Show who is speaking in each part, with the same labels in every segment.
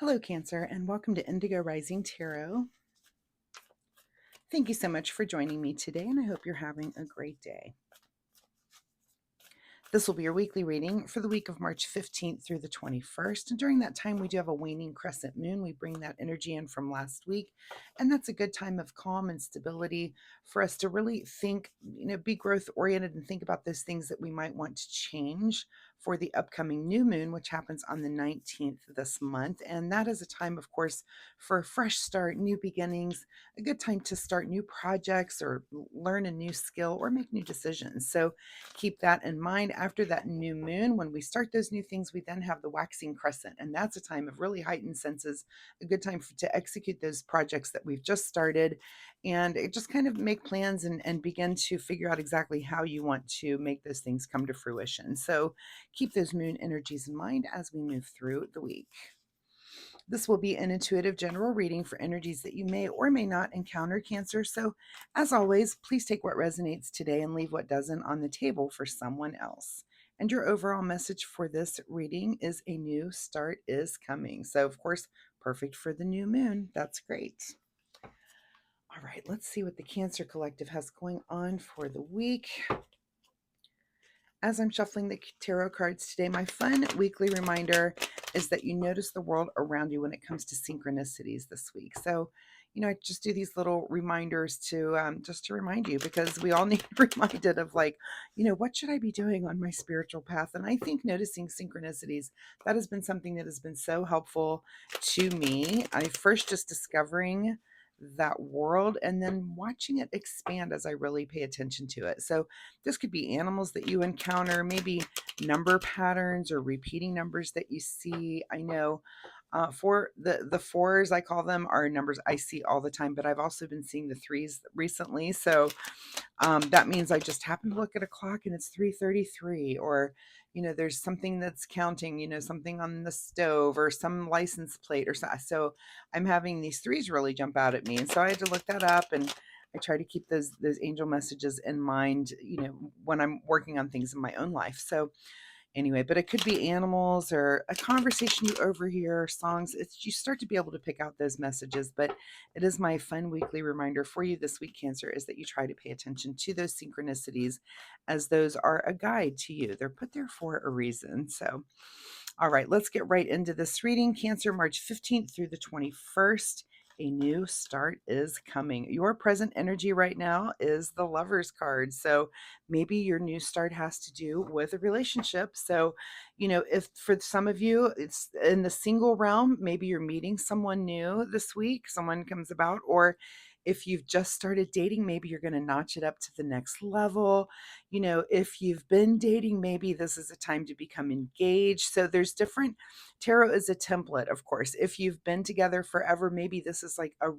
Speaker 1: Hello, Cancer, and welcome to Indigo Rising Tarot. Thank you so much for joining me today, and I hope you're having a great day. This will be your weekly reading for the week of March 15th through the 21st. And during that time, we do have a waning crescent moon. We bring that energy in from last week. And that's a good time of calm and stability for us to really think, be growth oriented and think about those things that we might want to change for the upcoming new moon, which happens on the 19th this month. And that is a time, of course, for a fresh start, new beginnings, a good time to start new projects or learn a new skill or make new decisions. So keep that in mind. After that new moon, when we start those new things, we then have the waxing crescent, and that's a time of really heightened senses, a good time to execute those projects that we've just started, and it just kind of make plans and begin to figure out exactly how you want to make those things come to fruition. So keep those moon energies in mind as we move through the week. This will be an intuitive general reading for energies that you may or may not encounter, Cancer. So, as always, please take what resonates today and leave what doesn't on the table for someone else. And your overall message for this reading is a new start is coming. So, of course, perfect for the new moon. That's great. All right, let's see what the Cancer Collective has going on for the week. As I'm shuffling the tarot cards today, my fun weekly reminder is that you notice the world around you when it comes to synchronicities this week. So, I just do these little reminders to just to remind you, because we all need reminded of, like, what should I be doing on my spiritual path? And I think noticing synchronicities, that has been something that has been so helpful to me. I first just discovering that world and then watching it expand as I really pay attention to it. So this could be animals that you encounter, maybe number patterns or repeating numbers that you see. I know for the fours, I call them, are numbers I see all the time, but I've also been seeing the threes recently. So that means I just happen to look at a clock and it's 3:33, or there's something that's counting, something on the stove or some license plate or so. So I'm having these threes really jump out at me, and so I had to look that up, and I try to keep those angel messages in mind, when I'm working on things in my own life. So anyway, but it could be animals or a conversation you overhear, songs. It's, you start to be able to pick out those messages. But it is my fun weekly reminder for you this week, Cancer, is that you try to pay attention to those synchronicities, as those are a guide to you. They're put there for a reason. So all right, let's get right into this reading. Cancer, March 15th through the 21st. A new start is coming. Your present energy right now is the Lover's card. So maybe your new start has to do with a relationship. So, if for some of you it's in the single realm, maybe you're meeting someone new this week, someone comes about, or if you've just started dating, maybe you're going to notch it up to the next level. If you've been dating, maybe this is a time to become engaged. So there's different, tarot is a template, of course. If you've been together forever, maybe this is like a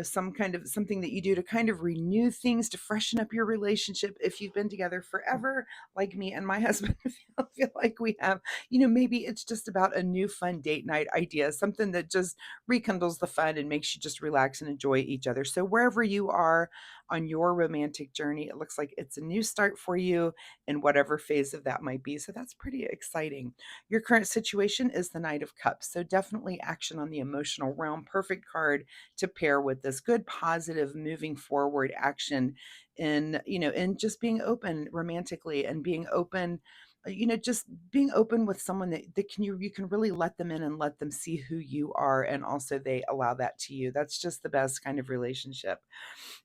Speaker 1: some kind of something that you do to kind of renew things, to freshen up your relationship. If you've been together forever, like me and my husband, feel like we have, maybe it's just about a new fun date night idea, something that just rekindles the fun and makes you just relax and enjoy each other. So wherever you are on your romantic journey, it looks like it's a new start for you in whatever phase of that might be. So that's pretty exciting. Your current situation is the Knight of Cups. So definitely action on the emotional realm. Perfect card to pair with this good, positive, moving forward action in just being open romantically, and being open, just being open with someone that you can really let them in and let them see who you are, and also they allow that to you. That's just the best kind of relationship.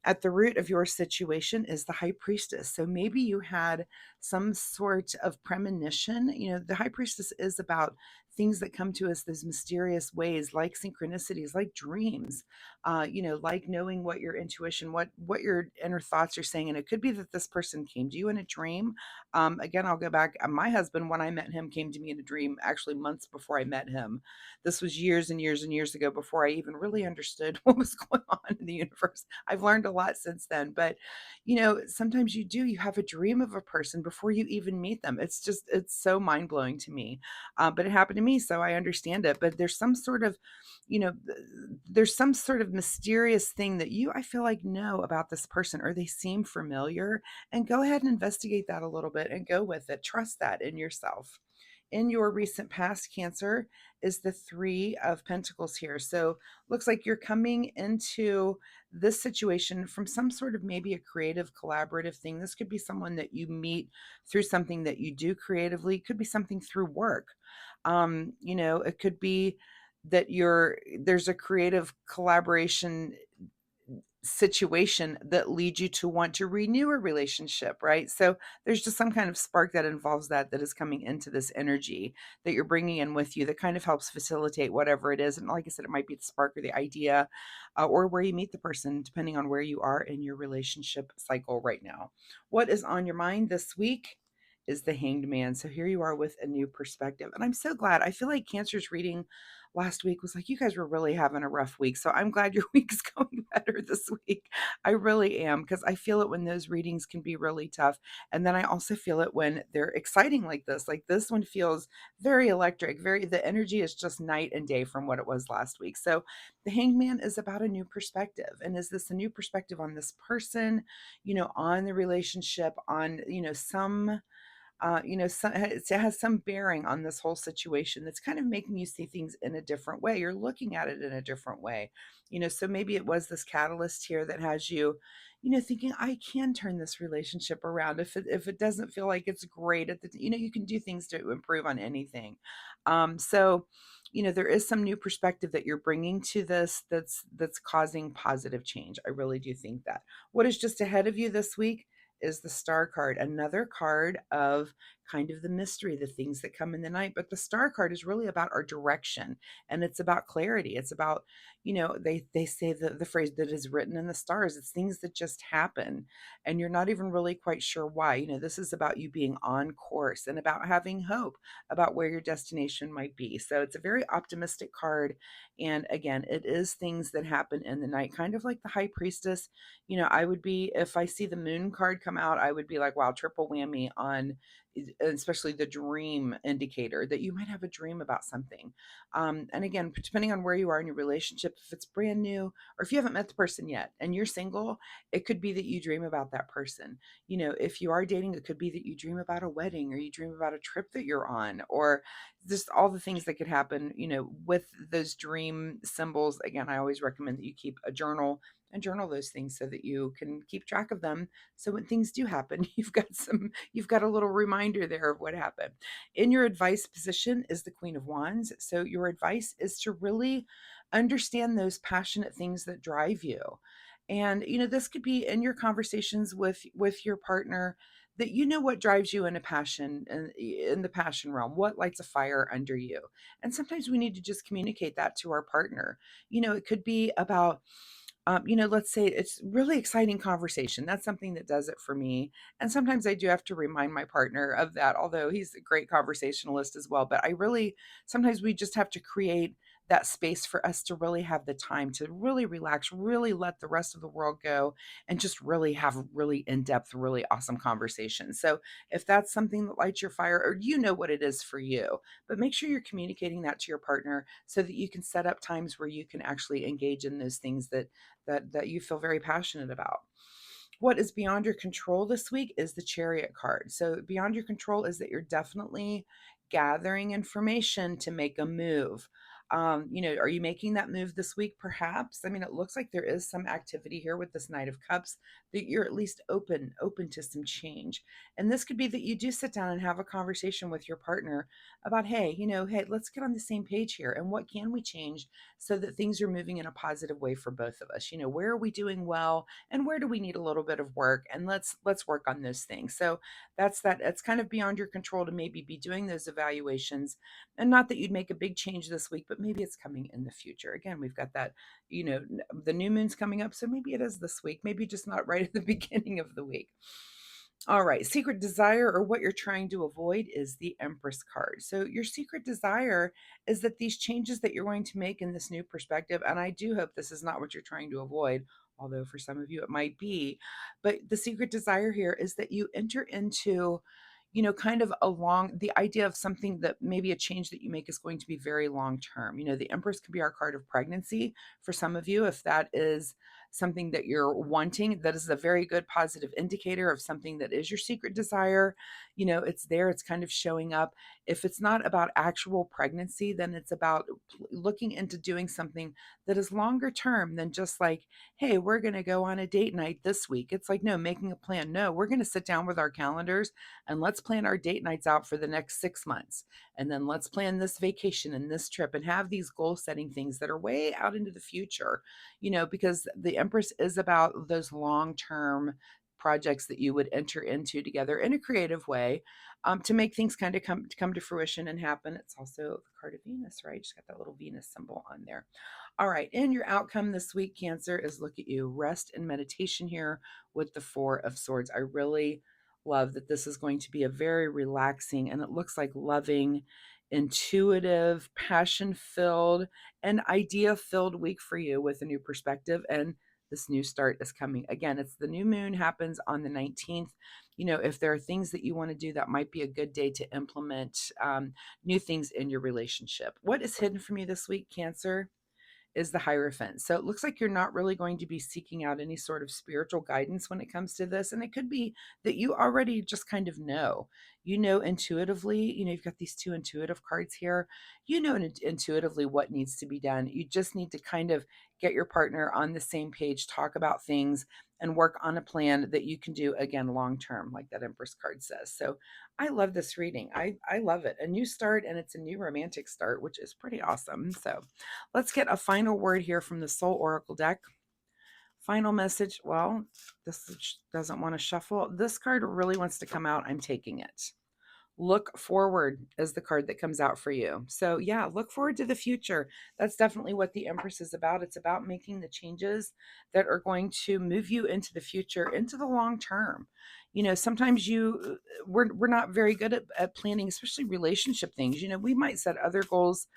Speaker 1: At the root of your situation is the High Priestess. So maybe you had some sort of premonition. The High Priestess is about things that come to us those mysterious ways, like synchronicities, like dreams, like knowing what your intuition, what your inner thoughts are saying. And it could be that this person came to you in a dream. Again, I'll go back. My husband, when I met him, came to me in a dream actually months before I met him. This was years and years and years ago, before I even really understood what was going on in the universe. I've learned a lot since then, but sometimes you have a dream of a person before you even meet them. It's so mind-blowing to me. But it happened to me, so I understand it. But you know there's some sort of mysterious thing that I feel like know about this person, or they seem familiar, and go ahead and investigate that a little bit and go with it. Trust that in yourself. in your recent past, Cancer, is the Three of Pentacles here. So looks like you're coming into this situation from some sort of maybe a creative collaborative thing. This could be someone that you meet through something that you do creatively. It could be something through work. It could be that there's a creative collaboration situation that leads you to want to renew a relationship, right? So there's just some kind of spark that involves that is coming into this energy that you're bringing in with you that kind of helps facilitate whatever it is. And like I said, it might be the spark or the idea, or where you meet the person, depending on where you are in your relationship cycle right now. What is on your mind this week is the Hanged Man. So here you are with a new perspective. And I'm so glad. I feel like Cancer's reading last week was like, you guys were really having a rough week. So I'm glad your week's going better this week. I really am, because I feel it when those readings can be really tough. And then I also feel it when they're exciting like this. Like this one feels very electric, the energy is just night and day from what it was last week. So the Hanged Man is about a new perspective. And is this a new perspective on this person, on the relationship, on, some it has some bearing on this whole situation that's kind of making you see things in a different way. You're looking at it in a different way. So maybe it was this catalyst here that has you, thinking, I can turn this relationship around if it doesn't feel like it's great at you can do things to improve on anything. So there is some new perspective that you're bringing to this that's causing positive change. I really do think that. What is just ahead of you this week is the Star card, another card of kind of the mystery, the things that come in the night. But the Star card is really about our direction, and it's about clarity. It's about, they say the phrase that is written in the stars. It's things that just happen, and you're not even really quite sure why. This is about you being on course and about having hope about where your destination might be. So it's a very optimistic card. And again, it is things that happen in the night, kind of like the High Priestess. I would be, if I see the Moon card come out, I would be like, wow, triple whammy on especially the dream indicator that you might have a dream about something. And again, depending on where you are in your relationship, if it's brand new or if you haven't met the person yet and you're single, it could be that you dream about that person. If you are dating, it could be that you dream about a wedding or you dream about a trip that you're on, or just all the things that could happen, with those dream symbols. Again, I always recommend that you keep a journal and journal those things so that you can keep track of them. So when things do happen, you've got a little reminder there of what happened. In your advice position is the Queen of Wands. So your advice is to really understand those passionate things that drive you. And this could be in your conversations with your partner, that what drives you in a passion, in the passion realm, what lights a fire under you. And sometimes we need to just communicate that to our partner. It could be about, let's say it's really exciting conversation. That's something that does it for me. And sometimes I do have to remind my partner of that, although he's a great conversationalist as well. But sometimes we just have to create that space for us to really have the time to really relax, really let the rest of the world go, and just really have really in-depth, really awesome conversations. So if that's something that lights your fire, or what it is for you, but make sure you're communicating that to your partner so that you can set up times where you can actually engage in those things that you feel very passionate about. What is beyond your control this week is the Chariot card. So beyond your control is that you're definitely gathering information to make a move. Are you making that move this week? Perhaps. I mean, it looks like there is some activity here with this Knight of Cups, that you're at least open to some change. And this could be that you do sit down and have a conversation with your partner about, hey, let's get on the same page here. And what can we change so that things are moving in a positive way for both of us? Where are we doing well, and where do we need a little bit of work? And let's work on those things. So it's kind of beyond your control to maybe be doing those evaluations. And not that you'd make a big change this week, but maybe it's coming in the future. Again, we've got that, the new moon's coming up, so maybe it is this week, maybe just not right at the beginning of the week. All right, secret desire, or what you're trying to avoid, is the Empress card. So your secret desire is that these changes that you're going to make in this new perspective, and I do hope this is not what you're trying to avoid, although for some of you it might be, but the secret desire here is that you enter into, kind of along the idea of something that maybe a change that you make is going to be very long term. The Empress could be our card of pregnancy for some of you, if that is something that you're wanting, that is a very good positive indicator of something that is your secret desire. It's there, it's kind of showing up. If it's not about actual pregnancy, then it's about looking into doing something that is longer term than just like, hey, we're going to go on a date night this week. It's like, no, making a plan. No, we're going to sit down with our calendars and let's plan our date nights out for the next 6 months. And then let's plan this vacation and this trip and have these goal setting things that are way out into the future, because the Empress is about those long term projects that you would enter into together in a creative way, to make things kind of come to fruition and happen. It's also the card of Venus, right? Just got that little Venus symbol on there. All right. And your outcome this week, Cancer, is look at you, rest and meditation here with the Four of Swords. I really love that this is going to be a very relaxing, and it looks like loving, intuitive, passion filled, and idea filled week for you with a new perspective. And this new start is coming. Again, it's the new moon happens on the 19th. If there are things that you want to do, that might be a good day to implement new things in your relationship. What is hidden from you this week, Cancer, is the Hierophant. So it looks like you're not really going to be seeking out any sort of spiritual guidance when it comes to this. And it could be that you already just kind of know. Intuitively, you've got these two intuitive cards here. Intuitively what needs to be done. You just need to kind of get your partner on the same page, talk about things, and work on a plan that you can do again long term, like that Empress card says. So I love this reading. I love it. A new start, and it's a new romantic start, which is pretty awesome. So let's get a final word here from the Soul Oracle deck. Final message. Well, this doesn't want to shuffle. This card really wants to come out. I'm taking it. Look forward is the card that comes out for you. So, yeah, look forward to the future. That's definitely what the Empress is about. It's about making the changes that are going to move you into the future, into the long term. Sometimes we're not very good at planning, especially relationship things. We might set other goals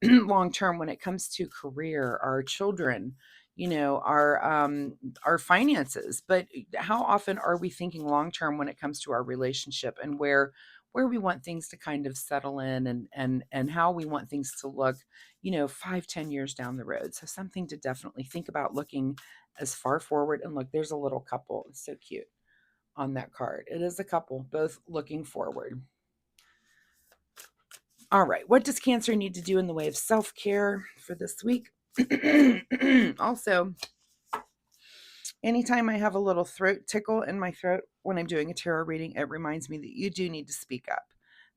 Speaker 1: long term when it comes to career, our children, our finances. But how often are we thinking long term when it comes to our relationship, and where we want things to kind of settle in, and how we want things to look, 5-10 years down the road. So something to definitely think about, looking as far forward. And look, there's a little couple. It's so cute on that card. It is a couple both looking forward. All right. What does Cancer need to do in the way of self-care for this week? Also, anytime I have a little throat tickle in my throat when I'm doing a tarot reading, it reminds me that you do need to speak up.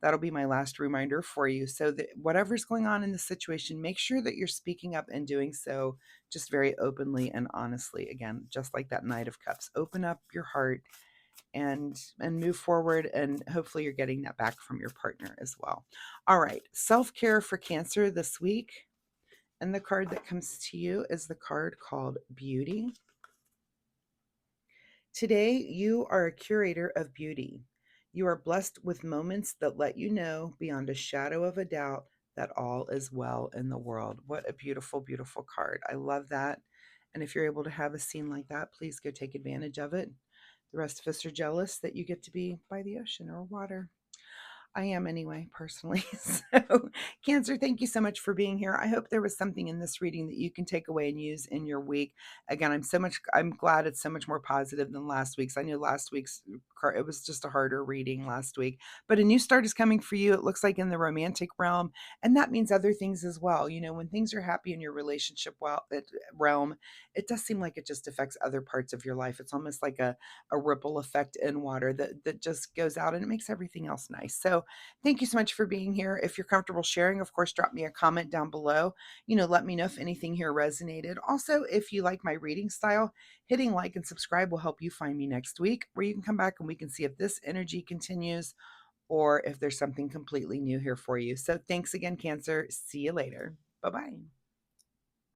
Speaker 1: That'll be my last reminder for you. So that whatever's going on in the situation, make sure that you're speaking up and doing so just very openly and honestly. Again, just like that Knight of Cups. Open up your heart and move forward, and hopefully you're getting that back from your partner as well. All right, self-care for Cancer this week, and the card that comes to you is the card called Beauty. Today you are a curator of beauty. You are blessed with moments that let you know beyond a shadow of a doubt that all is well in the world. What a beautiful, beautiful card. I love that. And if you're able to have a scene like that, please go take advantage of it. The rest of us are jealous that you get to be by the ocean or water. I am anyway, personally. So, Cancer, thank you so much for being here. I hope there was something in this reading that you can take away and use in your week. Again, I'm glad it's so much more positive than last week's. I knew last week's, it was just a harder reading last week, but a new start is coming for you. It looks like in the romantic realm, and that means other things as well. When things are happy in your relationship realm, it does seem like it just affects other parts of your life. It's almost like a ripple effect in water that just goes out and it makes everything else nice. So thank you so much for being here. If you're comfortable sharing, of course, drop me a comment down below. Let me know if anything here resonated. Also, if you like my reading style, hitting like and subscribe will help you find me next week, where you can come back and we can see if this energy continues or if there's something completely new here for you. So thanks again, Cancer. See you later. Bye-bye.